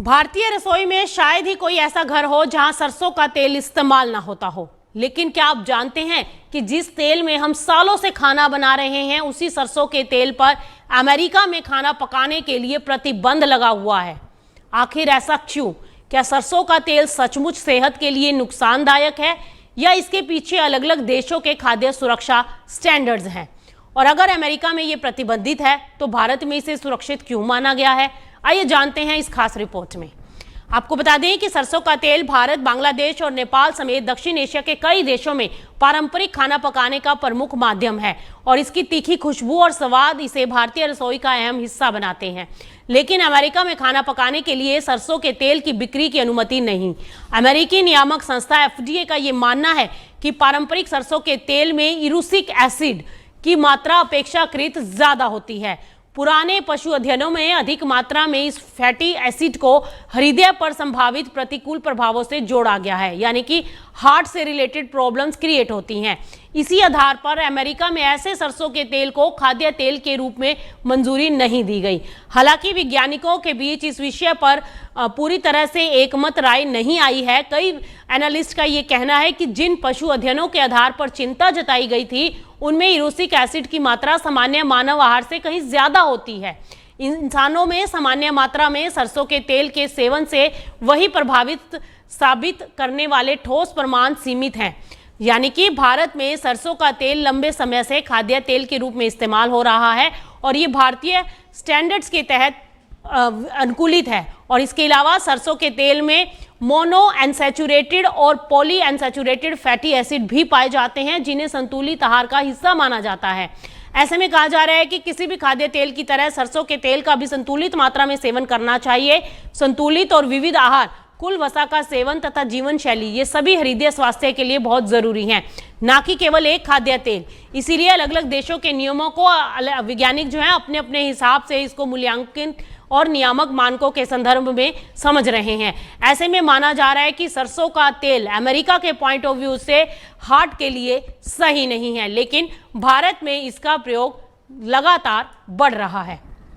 भारतीय रसोई में शायद ही कोई ऐसा घर हो जहां सरसों का तेल इस्तेमाल ना होता हो। लेकिन क्या आप जानते हैं कि जिस तेल में हम सालों से खाना बना रहे हैं, उसी सरसों के तेल पर अमेरिका में खाना पकाने के लिए प्रतिबंध लगा हुआ है। आखिर ऐसा क्यों? क्या सरसों का तेल सचमुच सेहत के लिए नुकसानदायक है या इसके पीछे अलग अलग देशों के खाद्य सुरक्षा स्टैंडर्ड्स हैं? और अगर अमेरिका में ये प्रतिबंधित है तो भारत में इसे सुरक्षित क्यों माना गया है? आइए जानते हैं इस खास रिपोर्ट में। आपको बता दें कि सरसों का तेल भारत, बांग्लादेश और नेपाल समेत दक्षिण एशिया के कई देशों में पारंपरिक खाना पकाने का प्रमुख माध्यम है और इसकी तीखी खुशबू और स्वाद इसे भारतीय रसोई का अहम हिस्सा बनाते हैं। लेकिन अमेरिका में खाना पकाने के लिए सरसों के तेल की बिक्री की अनुमति नहीं। अमेरिकी नियामक संस्था FDA का ये मानना है कि पारंपरिक सरसों के तेल में इरूसिक एसिड की मात्रा अपेक्षाकृत ज्यादा होती है। पुराने पशु अध्ययनों में अधिक मात्रा में इस फैटी एसिड को हृदय पर संभावित प्रतिकूल प्रभावों से जोड़ा गया है, यानी कि हार्ट से रिलेटेड प्रॉब्लम्स क्रिएट होती हैं। इसी आधार पर अमेरिका में ऐसे सरसों के तेल को खाद्य तेल के रूप में मंजूरी नहीं दी गई। हालांकि वैज्ञानिकों के बीच इस विषय पर पूरी तरह से एकमत राय नहीं आई है। कई एनालिस्ट का ये कहना है कि जिन पशु अध्ययनों के आधार पर चिंता जताई गई थी, उनमें इरूसिक एसिड की मात्रा सामान्य मानव आहार से कहीं ज्यादा होती है। इंसानों में सामान्य मात्रा में सरसों के तेल के सेवन से वही प्रभावित साबित करने वाले ठोस प्रमाण सीमित हैं। यानी कि भारत में सरसों का तेल लंबे समय से खाद्य तेल के रूप में इस्तेमाल हो रहा है और ये भारतीय स्टैंडर्ड्स के तहत अनुकूलित है। और इसके अलावा सरसों के तेल में मोनो अनसैचुरेटेड और पॉली अनसैचुरेटेड फैटी एसिड भी पाए जाते हैं, जिन्हें संतुलित आहार का हिस्सा माना जाता है। ऐसे में कहा जा रहा है कि किसी भी खाद्य तेल की तरह सरसों के तेल का भी संतुलित मात्रा में सेवन करना चाहिए। संतुलित और विविध आहार, कुल वसा का सेवन तथा जीवन शैली, ये सभी हृदय स्वास्थ्य के लिए बहुत जरूरी हैं, ना कि केवल एक खाद्य तेल। इसीलिए अलग अलग देशों के नियमों को वैज्ञानिक जो है अपने अपने हिसाब से इसको मूल्यांकन और नियामक मानकों के संदर्भ में समझ रहे हैं। ऐसे में माना जा रहा है कि सरसों का तेल अमेरिका के पॉइंट ऑफ व्यू से हार्ट के लिए सही नहीं है, लेकिन भारत में इसका प्रयोग लगातार बढ़ रहा है।